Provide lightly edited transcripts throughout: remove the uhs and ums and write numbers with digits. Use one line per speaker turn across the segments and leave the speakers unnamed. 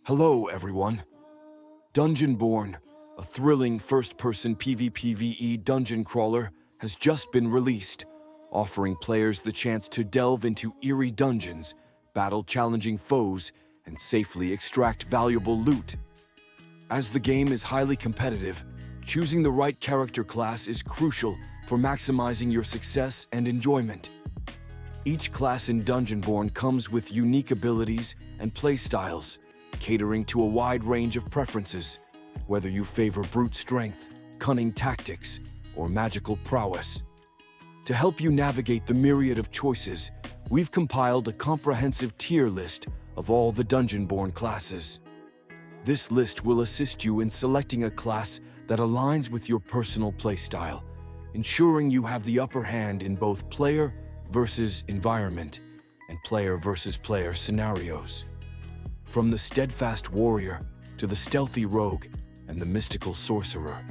Hello, everyone. Dungeonborne, a thrilling first-person PvPvE dungeon crawler, has just been released, offering players the chance to delve into eerie dungeons, battle challenging foes, and safely extract valuable loot. As the game is highly competitive, choosing the right character class is crucial for maximizing your success and enjoyment. Each class in Dungeonborne comes with unique abilities and playstyles, catering to a wide range of preferences, whether you favor brute strength, cunning tactics, or magical prowess. To help you navigate the myriad of choices, we've compiled a comprehensive tier list of all the Dungeonborne classes. This list will assist you in selecting a class that aligns with your personal playstyle, ensuring you have the upper hand in both player versus environment and player versus player scenarios. From the steadfast warrior to the stealthy rogue and the mystical sorcerer,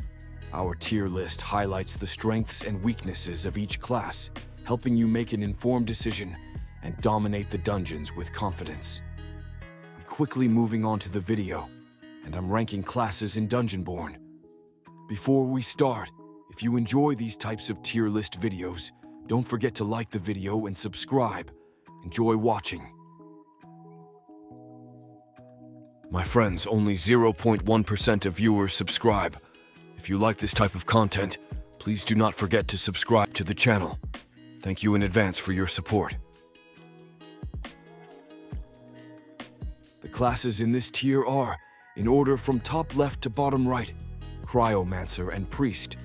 our tier list highlights the strengths and weaknesses of each class, helping you make an informed decision and dominate the dungeons with confidence. I'm quickly moving on to the video, and I'm ranking classes in Dungeonborne. Before we start, if you enjoy these types of tier list videos, don't forget to like the video and subscribe. Enjoy watching. My friends, only 0.1% of viewers subscribe. If you like this type of content, please do not forget to subscribe to the channel. Thank you in advance for your support. The classes in this tier are, in order from top left to bottom right, Cryomancer and Priest.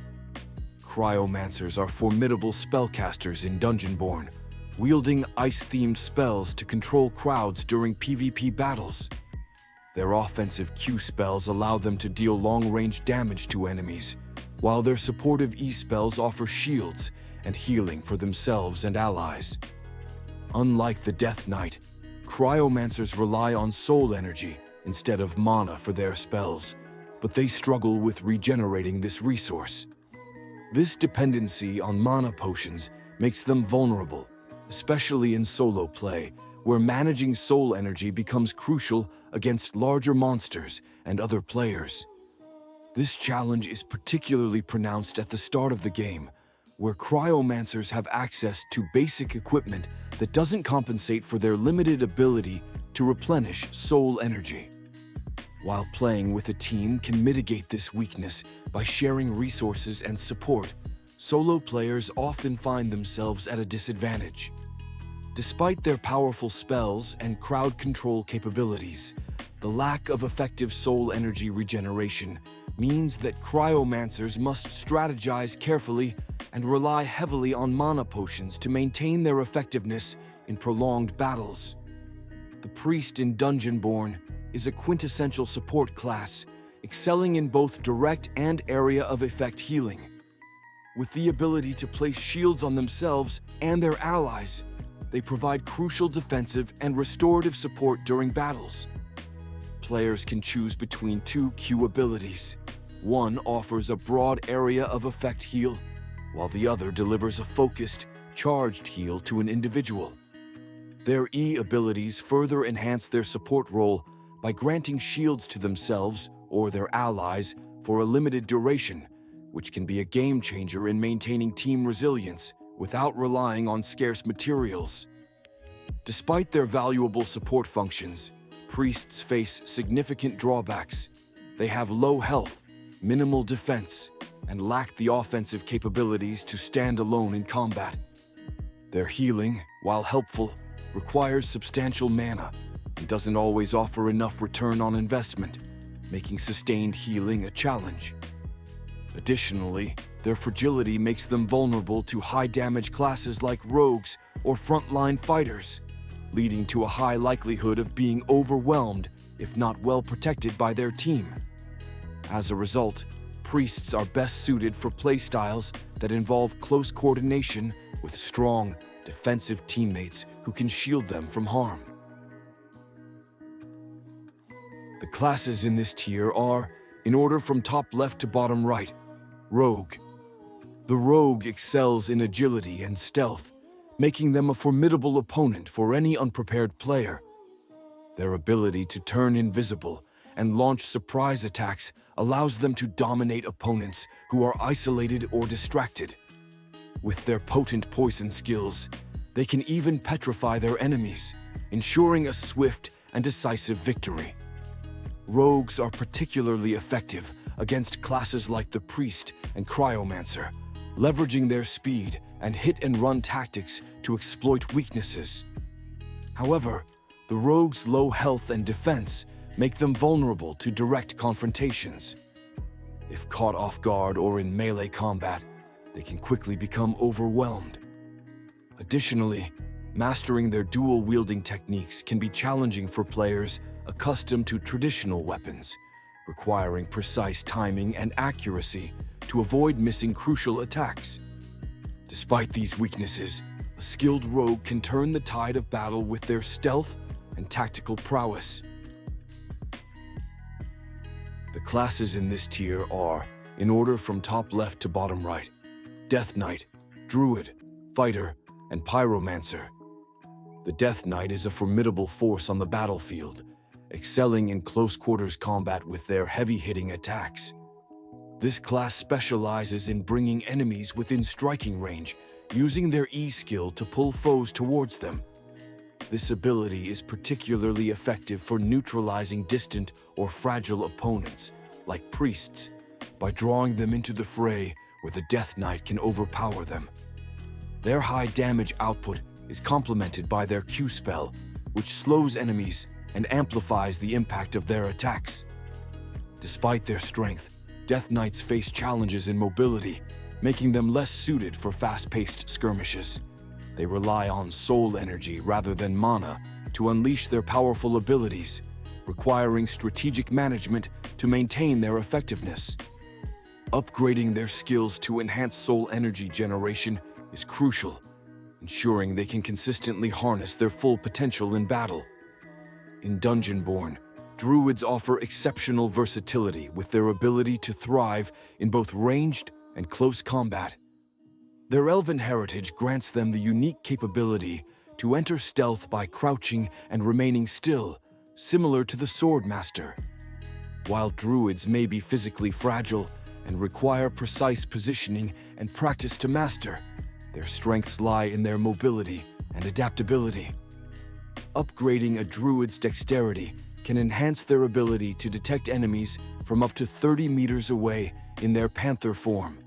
Cryomancers are formidable spellcasters in Dungeonborne, wielding ice-themed spells to control crowds during PvP battles. Their offensive Q spells allow them to deal long-range damage to enemies, while their supportive E spells offer shields and healing for themselves and allies. Unlike the Death Knight, Cryomancers rely on soul energy instead of mana for their spells, but they struggle with regenerating this resource. This dependency on mana potions makes them vulnerable, especially in solo play, where managing soul energy becomes crucial against larger monsters and other players. This challenge is particularly pronounced at the start of the game, where Cryomancers have access to basic equipment that doesn't compensate for their limited ability to replenish soul energy. While playing with a team can mitigate this weakness by sharing resources and support, solo players often find themselves at a disadvantage. Despite their powerful spells and crowd control capabilities, the lack of effective soul energy regeneration means that Cryomancers must strategize carefully and rely heavily on mana potions to maintain their effectiveness in prolonged battles. The Priest in Dungeonborne is a quintessential support class, excelling in both direct and area of effect healing. With the ability to place shields on themselves and their allies, they provide crucial defensive and restorative support during battles. Players can choose between two Q abilities. One offers a broad area of effect heal, while the other delivers a focused, charged heal to an individual. Their E abilities further enhance their support role by granting shields to themselves or their allies for a limited duration, which can be a game changer in maintaining team resilience without relying on scarce materials. Despite their valuable support functions, priests face significant drawbacks. They have low health, minimal defense, and lack the offensive capabilities to stand alone in combat. Their healing, while helpful, requires substantial mana and doesn't always offer enough return on investment, making sustained healing a challenge. Additionally, their fragility makes them vulnerable to high-damage classes like rogues or frontline fighters, leading to a high likelihood of being overwhelmed if not well protected by their team. As a result, priests are best suited for playstyles that involve close coordination with strong, defensive teammates who can shield them from harm. The classes in this tier are, in order from top left to bottom right, Rogue. The Rogue excels in agility and stealth, making them a formidable opponent for any unprepared player. Their ability to turn invisible and launch surprise attacks allows them to dominate opponents who are isolated or distracted. With their potent poison skills, they can even petrify their enemies, ensuring a swift and decisive victory. Rogues are particularly effective against classes like the Priest and Cryomancer, leveraging their speed and hit-and-run tactics to exploit weaknesses. However, the rogues' low health and defense make them vulnerable to direct confrontations. If caught off guard or in melee combat, they can quickly become overwhelmed. Additionally, mastering their dual-wielding techniques can be challenging for players accustomed to traditional weapons, requiring precise timing and accuracy to avoid missing crucial attacks. Despite these weaknesses, a skilled rogue can turn the tide of battle with their stealth and tactical prowess. The classes in this tier are, in order from top left to bottom right, Death Knight, Druid, Fighter, and Pyromancer. The Death Knight is a formidable force on the battlefield, excelling in close-quarters combat with their heavy-hitting attacks. This class specializes in bringing enemies within striking range, using their E-skill to pull foes towards them. This ability is particularly effective for neutralizing distant or fragile opponents, like priests, by drawing them into the fray where the Death Knight can overpower them. Their high damage output is complemented by their Q spell, which slows enemies and amplifies the impact of their attacks. Despite their strength, Death Knights face challenges in mobility, making them less suited for fast-paced skirmishes. They rely on soul energy rather than mana to unleash their powerful abilities, requiring strategic management to maintain their effectiveness. Upgrading their skills to enhance soul energy generation is crucial, ensuring they can consistently harness their full potential in battle. In Dungeonborne, Druids offer exceptional versatility with their ability to thrive in both ranged and close combat. Their elven heritage grants them the unique capability to enter stealth by crouching and remaining still, similar to the Swordmaster. While Druids may be physically fragile and require precise positioning and practice to master, their strengths lie in their mobility and adaptability. Upgrading a Druid's dexterity can enhance their ability to detect enemies from up to 30 meters away in their panther form,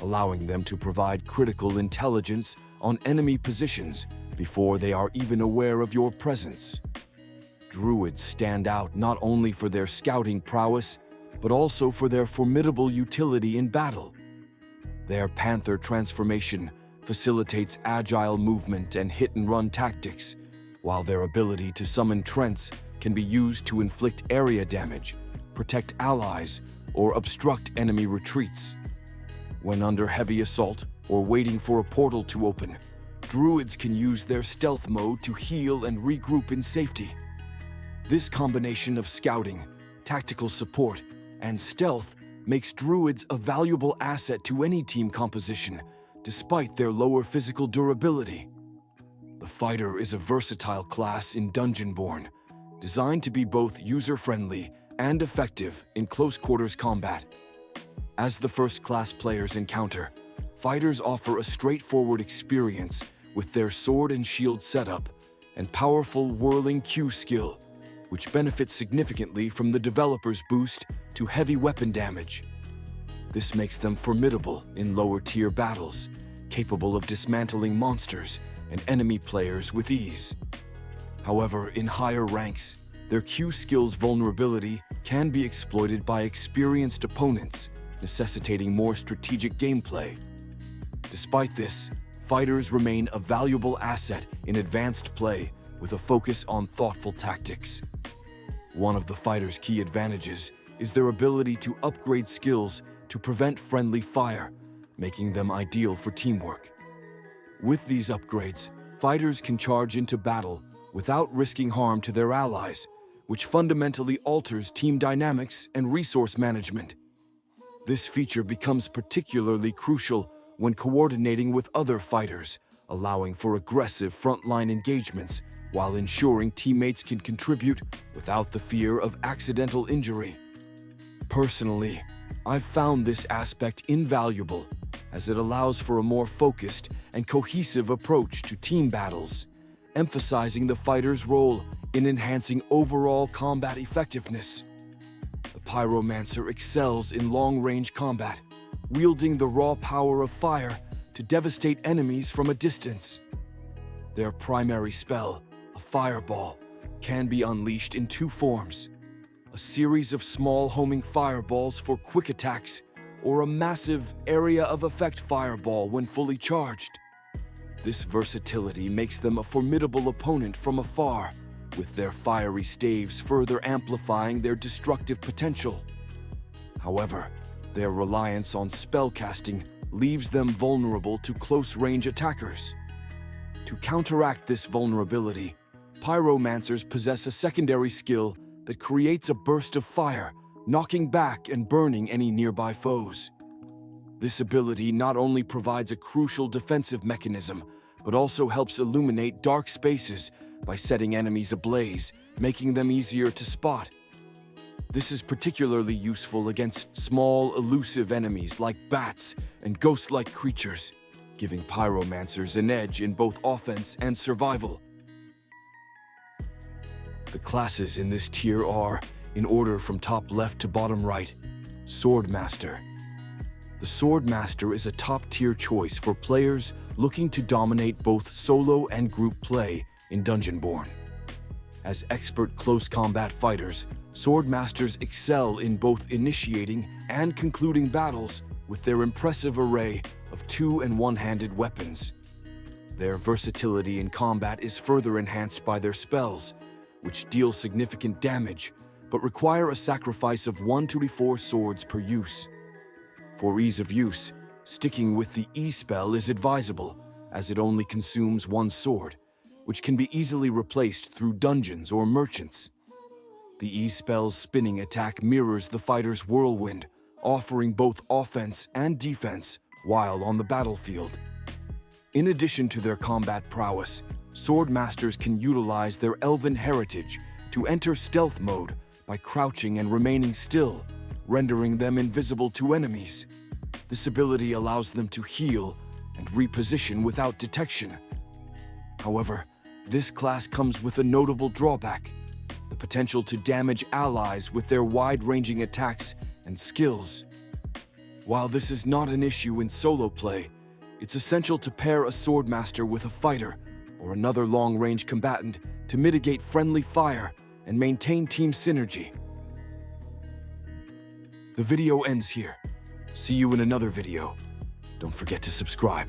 allowing them to provide critical intelligence on enemy positions before they are even aware of your presence. Druids stand out not only for their scouting prowess, but also for their formidable utility in battle. Their panther transformation facilitates agile movement and hit-and-run tactics, while their ability to summon trents can be used to inflict area damage, protect allies, or obstruct enemy retreats. When under heavy assault or waiting for a portal to open, Druids can use their stealth mode to heal and regroup in safety. This combination of scouting, tactical support, and stealth makes Druids a valuable asset to any team composition, despite their lower physical durability. The Fighter is a versatile class in Dungeonborne, designed to be both user-friendly and effective in close-quarters combat. As the first-class players encounter, Fighters offer a straightforward experience with their sword and shield setup and powerful whirling Q skill, which benefits significantly from the developer's boost to heavy weapon damage. This makes them formidable in lower-tier battles, capable of dismantling monsters and enemy players with ease. However, in higher ranks, their Q skill's vulnerability can be exploited by experienced opponents, necessitating more strategic gameplay. Despite this, Fighters remain a valuable asset in advanced play with a focus on thoughtful tactics. One of the Fighters' key advantages is their ability to upgrade skills to prevent friendly fire, making them ideal for teamwork. With these upgrades, Fighters can charge into battle without risking harm to their allies, which fundamentally alters team dynamics and resource management. This feature becomes particularly crucial when coordinating with other Fighters, allowing for aggressive frontline engagements while ensuring teammates can contribute without the fear of accidental injury. Personally, I've found this aspect invaluable, as it allows for a more focused and cohesive approach to team battles, emphasizing the fighter's role in enhancing overall combat effectiveness. The pyromancer excels in long-range combat, wielding the raw power of fire to devastate enemies from a distance. Their primary spell, a fireball, can be unleashed in two forms: a series of small homing fireballs for quick attacks, or a massive area of effect fireball when fully charged. This versatility makes them a formidable opponent from afar, with their fiery staves further amplifying their destructive potential. However, their reliance on spellcasting leaves them vulnerable to close-range attackers. To counteract this vulnerability, pyromancers possess a secondary skill that creates a burst of fire, knocking back and burning any nearby foes. This ability not only provides a crucial defensive mechanism, but also helps illuminate dark spaces by setting enemies ablaze, making them easier to spot. This is particularly useful against small, elusive enemies like bats and ghost-like creatures, giving pyromancers an edge in both offense and survival. The classes in this tier are, in order from top left to bottom right: Swordmaster. The Swordmaster is a top-tier choice for players looking to dominate both solo and group play in Dungeonborne. As expert close combat fighters, Swordmasters excel in both initiating and concluding battles with their impressive array of two- and one-handed weapons. Their versatility in combat is further enhanced by their spells, which deal significant damage, but require a sacrifice of 1 to 4 swords per use. For ease of use, sticking with the E spell is advisable, as it only consumes 1 sword, which can be easily replaced through dungeons or merchants. The E spell's spinning attack mirrors the fighter's whirlwind, offering both offense and defense while on the battlefield. In addition to their combat prowess, Swordmasters can utilize their elven heritage to enter stealth mode by crouching and remaining still, rendering them invisible to enemies. This ability allows them to heal and reposition without detection. However, this class comes with a notable drawback: the potential to damage allies with their wide-ranging attacks and skills. While this is not an issue in solo play, it's essential to pair a Swordmaster with a fighter or another long-range combatant to mitigate friendly fire and maintain team synergy. The video ends here. See you in another video. Don't forget to subscribe.